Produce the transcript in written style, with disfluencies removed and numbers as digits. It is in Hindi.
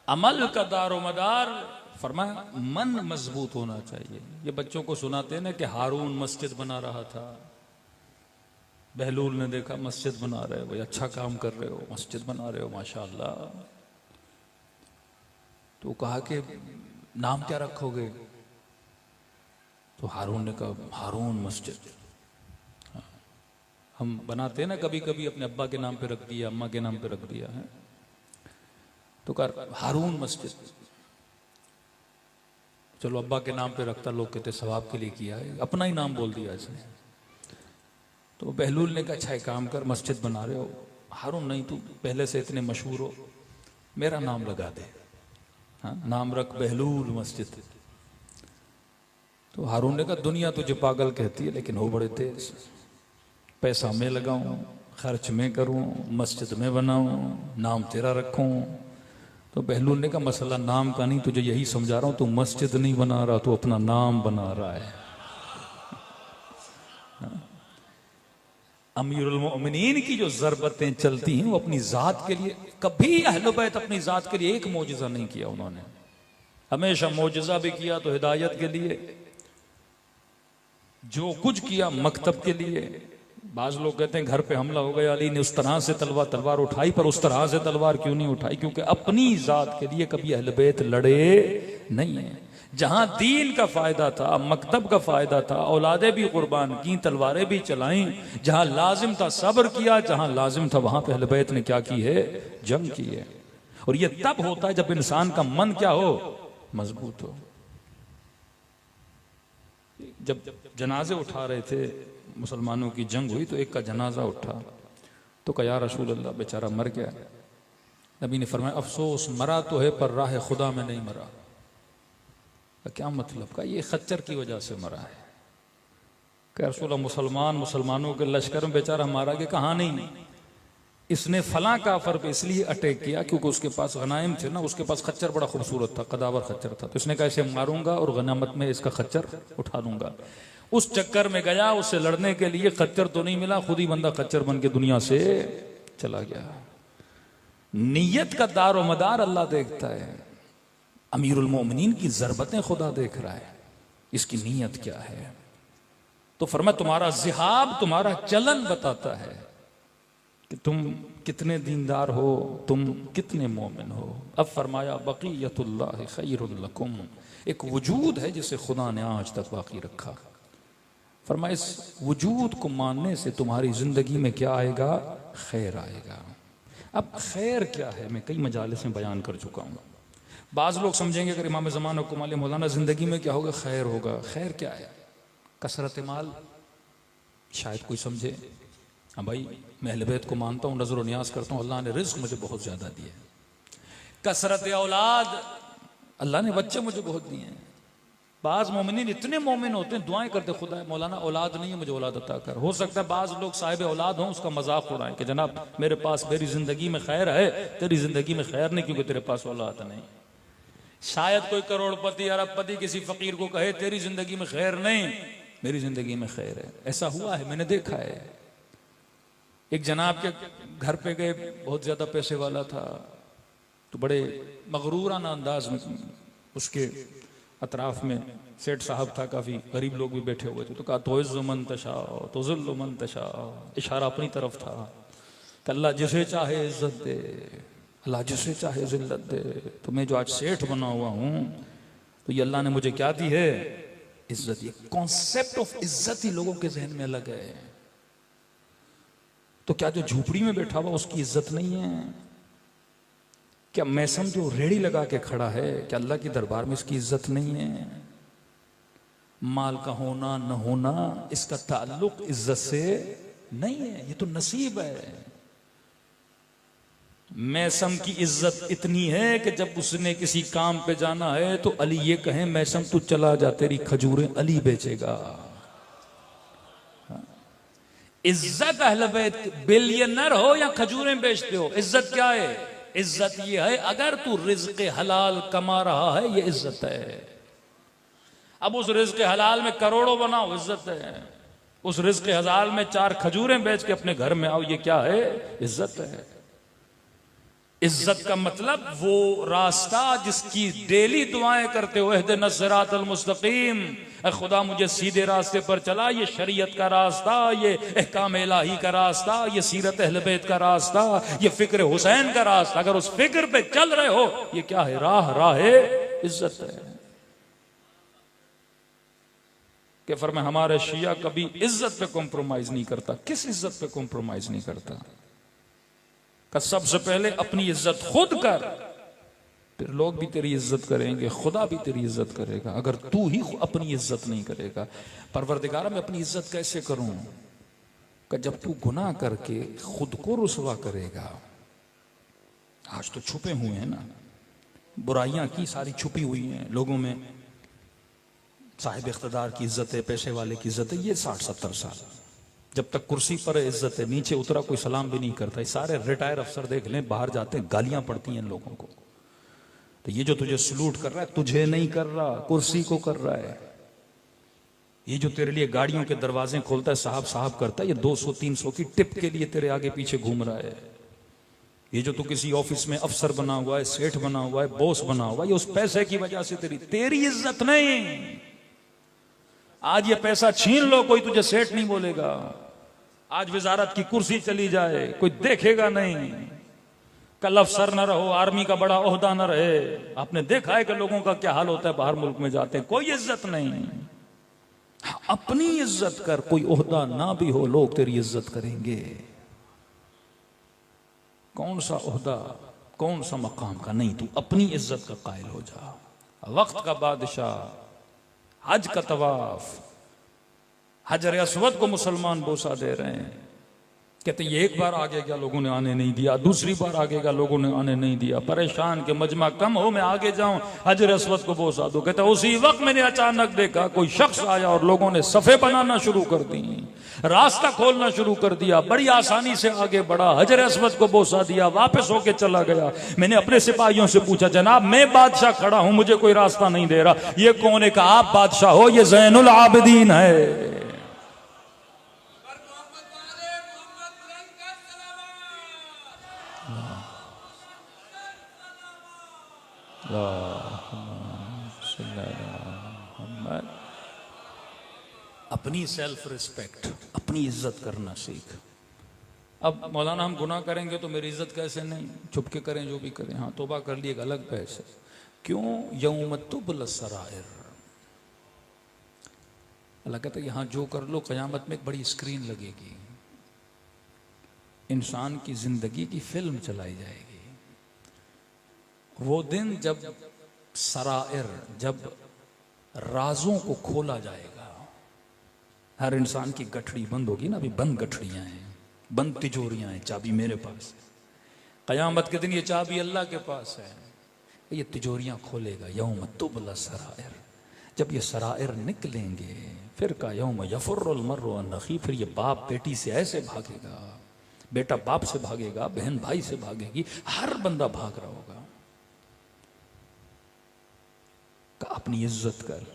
अमल का दारो मदार, फरमाया मन मजबूत होना चाहिए। ये बच्चों को सुनाते हैं ना कि हारून मस्जिद बना रहा था, बहलूल ने देखा मस्जिद बना रहे हो, अच्छा काम कर रहे हो, मस्जिद बना रहे हो माशाअल्लाह। तो कहा कि नाम क्या रखोगे? तो हारून ने कहा हारून मस्जिद। हम बनाते हैं ना कभी कभी, अपने अब्बा के नाम पे रख दिया, अम्मा के नाम पे रख दिया है, तो कहा हारून मस्जिद। चलो अब्बा के नाम पे रखता, लोग कहते सवाब के लिए किया है, अपना ही नाम बोल दिया इसने। तो बहलूल ने कहा अच्छा एक काम कर, मस्जिद बना रहे हो, हारून नहीं तू पहले से इतने मशहूर हो, मेरा नाम लगा दे, हाँ नाम रख बहलूल मस्जिद। तो हारून ने कहा दुनिया तुझे पागल कहती है, लेकिन हो बड़े तेज, पैसा मैं लगाऊं, खर्च मैं करूं, मस्जिद में बनाऊं, नाम तेरा रखूं। तो बहलूल ने कहा मसला नाम का नहीं, तुझे यही समझा रहा हूं, तू मस्जिद नहीं बना रहा, तू अपना नाम बना रहा है। अमीरुल मोमिनीन की जो ज़रबतें चलती हैं वो अपनी जात के लिए, कभी अहले बैत अपनी जात के लिए एक मौजज़ा नहीं किया उन्होंने, हमेशा मौजज़ा भी किया तो हिदायत के लिए, जो कुछ किया मकतब के लिए। बाज लोग कहते हैं घर पे हमला हो गया, अली ने उस तरह से तलवार उठाई, पर उस तरह से तलवार क्यों नहीं उठाई? क्योंकि अपनी जात के लिए कभी अहले बैत लड़े नहीं है। जहां दीन का फायदा था, मकतब का फायदा था, औलादे भी कुर्बान की, तलवारें भी चलाई, जहां लाजिम था सब्र किया, जहां लाजिम था वहां पे अहले बैत ने क्या की है? जंग की है। और ये तब होता है जब इंसान का मन क्या हो? मजबूत हो। जब जनाजे उठा रहे थे, मुसलमानों की जंग हुई, तो एक का जनाजा उठा, तो कहा या रसूल अल्लाह बेचारा मर गया। नबी ने फरमाया अफसोस, मरा तो है पर राह खुदा में नहीं मरा। क्या मतलब? का ये खच्चर की वजह से मरा है। क्या रसूल मुसलमानों के लश्कर में बेचारा मारा कि कहा नहीं, इसने फला काफर पे इसलिए अटैक किया क्योंकि उसके पास गनाइम थे ना, उसके पास खच्चर बड़ा खूबसूरत था, कदावर खच्चर था, तो इसने कहा इसे मारूंगा और गनामत में इसका खच्चर उठा दूंगा। उस चक्कर में गया, उससे लड़ने के लिए, खच्चर तो नहीं मिला, खुद ही बंदा खच्चर बन के दुनिया से चला गया। नीयत का दारो मदार अल्लाह देखता है, अमीरुल मोमिनीन की ज़रबतें खुदा देख रहा है, इसकी नीयत क्या है। तो फरमाया तुम्हारा जिहाब, तुम्हारा चलन बताता है कि तुम कितने दीनदार हो, तुम कितने मोमिन हो। अब फरमाया बक़ियतुल्लाह खैरुल लकुम, एक वजूद है जिसे खुदा ने आज तक बाकी रखा। फरमाया इस वजूद को मानने से तुम्हारी जिंदगी में क्या आएगा? खैर आएगा। अब खैर क्या है मैं कई मजालिस में बयान कर चुका हूँ। बाज़ लोग समझेंगे अगर इमाम ज़मान हुक्म अलैहि मौलाना जिंदगी में क्या होगा? खैर होगा। खैर क्या है? कसरत माल, शायद कोई समझे हाँ भाई मैं अहले बैत को मानता हूँ, नजर न्याज करता हूँ, अल्लाह ने रिज्क मुझे बहुत ज्यादा दिया। कसरत औलाद, अल्लाह ने बच्चे मुझे बहुत दिए हैं। बाज मोमिनीन इतने मोमिन होते हैं, दुआएं करते खुदा मौलाना औलाद नहीं है, मुझे औलाद अता कर। हो सकता है बाज लोग साहिब औलाद हों, उसका मजाक उड़ाएं कि जनाब मेरे पास मेरी जिंदगी में खैर है, तेरी जिंदगी में खैर नहीं क्योंकि तेरे पास औलाद नहीं। शायद कोई करोड़पति अरबपति किसी फकीर को कहे तेरी जिंदगी में खैर नहीं, मेरी जिंदगी में खैर है। ऐसा हुआ है, मैंने देखा है। एक जनाब के घर पे गए, बहुत ज्यादा पैसे वाला था, तो बड़े मगरूराना अंदाज में उसके अतराफ में सेठ साहब था, काफी गरीब लोग भी बैठे हुए थे, तो कहा तो मन तशा तो ज़ुल्ल मन तशा, इशारा अपनी तरफ था कि अल्लाह जिसे चाहे इज्जत दे, अल्लाह जिसे चाहे जिल्लत दे। तो मैं जो आज सेठ बना हुआ हूं, तो ये अल्लाह ने मुझे क्या दी है? इज्जत। ये कॉन्सेप्ट ऑफ इज्जत ही लोगों के जहन में अलग है। तो क्या जो झूपड़ी में बैठा हुआ उसकी इज्जत नहीं है? क्या मैसम जो रेड़ी लगा के खड़ा है, क्या अल्लाह के दरबार में इसकी इज्जत नहीं है? माल का होना न होना इसका ताल्लुक इज्जत से नहीं है, ये तो नसीब है। मैसम की इज्जत इतनी है कि जब उसने किसी काम पे जाना है तो अली ये कहे मैसम तू चला जा, तेरी खजूरें अली बेचेगा। इज्जत अहले बैत, बिलियनर हो या खजूरें बेचते हो, इज्जत क्या है? इज्जत ये है अगर तू रिज़्क़ हलाल कमा रहा है, ये इज्जत है। अब उस रिज़्क़ हलाल में करोड़ों बनाओ, इज्जत है। उस रिज़्क़ हलाल में 4 खजूरें बेच के अपने घर में आओ, ये क्या है? इज्जत है। इज्जत का मतलब वो रास्ता जिसकी डेली दुआएं करते हो, इहदिना सिरातल मुस्तकीम, खुदा मुझे सीधे रास्ते पर चला, ये शरीयत का रास्ता, ये अहकाम इलाही का रास्ता, ये सीरत अहले बैत का रास्ता, ये फिक्र हुसैन का रास्ता। अगर उस फिक्र पे चल रहे हो, ये क्या है? राह इज्जत है। कि फरमाए हमारे शिया कभी इज्जत पे कॉम्प्रोमाइज नहीं करता। किस इज्जत पे कॉम्प्रोमाइज नहीं करता? का सबसे पहले अपनी इज्जत खुद कर, फिर लोग भी तेरी इज्जत करेंगे, खुदा भी तेरी इज्जत करेगा। अगर तू ही अपनी इज्जत नहीं करेगा, परवरदिगारा मैं अपनी इज्जत कैसे करूं? कि जब तू गुनाह करके खुद को रुसवा करेगा। आज तो छुपे हुए हैं ना, बुराइयां की सारी छुपी हुई हैं लोगों में। साहिब इख्तिदार की इज्जत है, पैसे वाले की इज्जत है, ये 60-70 साल जब तक कुर्सी पर इज्जत है, नीचे उतरा कोई सलाम भी नहीं करता। ये सारे रिटायर अफसर देख लें, बाहर जाते हैं गालियां पड़ती हैं इन लोगों को। तो ये जो तुझे सलूट कर रहा है, तुझे नहीं कर रहा, कुर्सी को कर रहा है। ये जो तेरे लिए गाड़ियों के दरवाजे खोलता है, साहब साहब करता है, ये 200-300 की टिप के लिए तेरे आगे पीछे घूम रहा है। ये जो तू किसी ऑफिस में अफसर बना हुआ है, सेठ बना हुआ है, बॉस बना हुआ है, ये उस पैसे की वजह से तेरी इज्जत नहीं। आज ये पैसा छीन लो, कोई तुझे सेठ नहीं बोलेगा। आज वजारत की कुर्सी चली जाए, कोई देखेगा नहीं। कल अफसर न रहो, आर्मी का बड़ा ओहदा न रहे, आपने देखा है कि लोगों का क्या हाल होता है, बाहर मुल्क में जाते हैं, कोई इज्जत नहीं। अपनी इज्जत कर, कोई ओहदा ना भी हो, लोग तेरी इज्जत करेंगे। कौन सा ओहदा, कौन सा मकाम का नहीं, तू अपनी इज्जत का कायल हो जा। वक्त का बादशाह, हज का तवाफ, हजर अस्वद को मुसलमान बोसा दे रहे हैं। कहते ये एक बार आगे गया, लोगों ने आने नहीं दिया, दूसरी बार आगे गया, लोगों ने आने नहीं दिया। परेशान के मजमा कम हो, मैं आगे जाऊं, हजर अस्वद को बोसा दो। कहते उसी वक्त मैंने अचानक देखा कोई शख्स आया और लोगों ने सफे बनाना शुरू कर दी, रास्ता खोलना शुरू कर दिया। बड़ी आसानी से आगे बढ़ा, हजर अस्वद को बोसा दिया, वापस होके चला गया। मैंने अपने सिपाहियों से पूछा, जनाब मैं बादशाह खड़ा हूं, मुझे कोई रास्ता नहीं दे रहा। ये कौन है? कहा आप बादशाह हो, ये ज़ैनुल आबिदीन है। अपनी सेल्फ रिस्पेक्ट, अपनी इज्जत करना सीख। अब मौलाना हम गुनाह करेंगे तो मेरी इज्जत कैसे नहीं? छुप के करें जो भी करें, हाँ तौबा कर लिए, एक अलग बहस है। क्यों? यौम तुबल सराइर, अल्लाह कहता है यहाँ जो कर लो, क़यामत में एक बड़ी स्क्रीन लगेगी, इंसान की जिंदगी की फिल्म चलाई जाएगी। वो दिन जब सराइर, जब राजों को खोला जाएगा। हर इंसान की गठड़ी बंद होगी ना, अभी बंद गठड़ियां हैं, बंद तिजोरियां हैं, चाबी मेरे पास है। क़यामत के दिन ये चाबी अल्लाह के पास है, ये तिजोरियां खोलेगा। यौम तुबला सराइर, जब ये सराइर निकलेंगे, फिर का यौम यफुर्रुल मर्रु अन अखी, फिर ये बाप बेटी से ऐसे भागेगा, बेटा बाप से भागेगा, बहन भाई से भागेगी, हर बंदा भाग रहा होगा। अपनी इज्जत कर।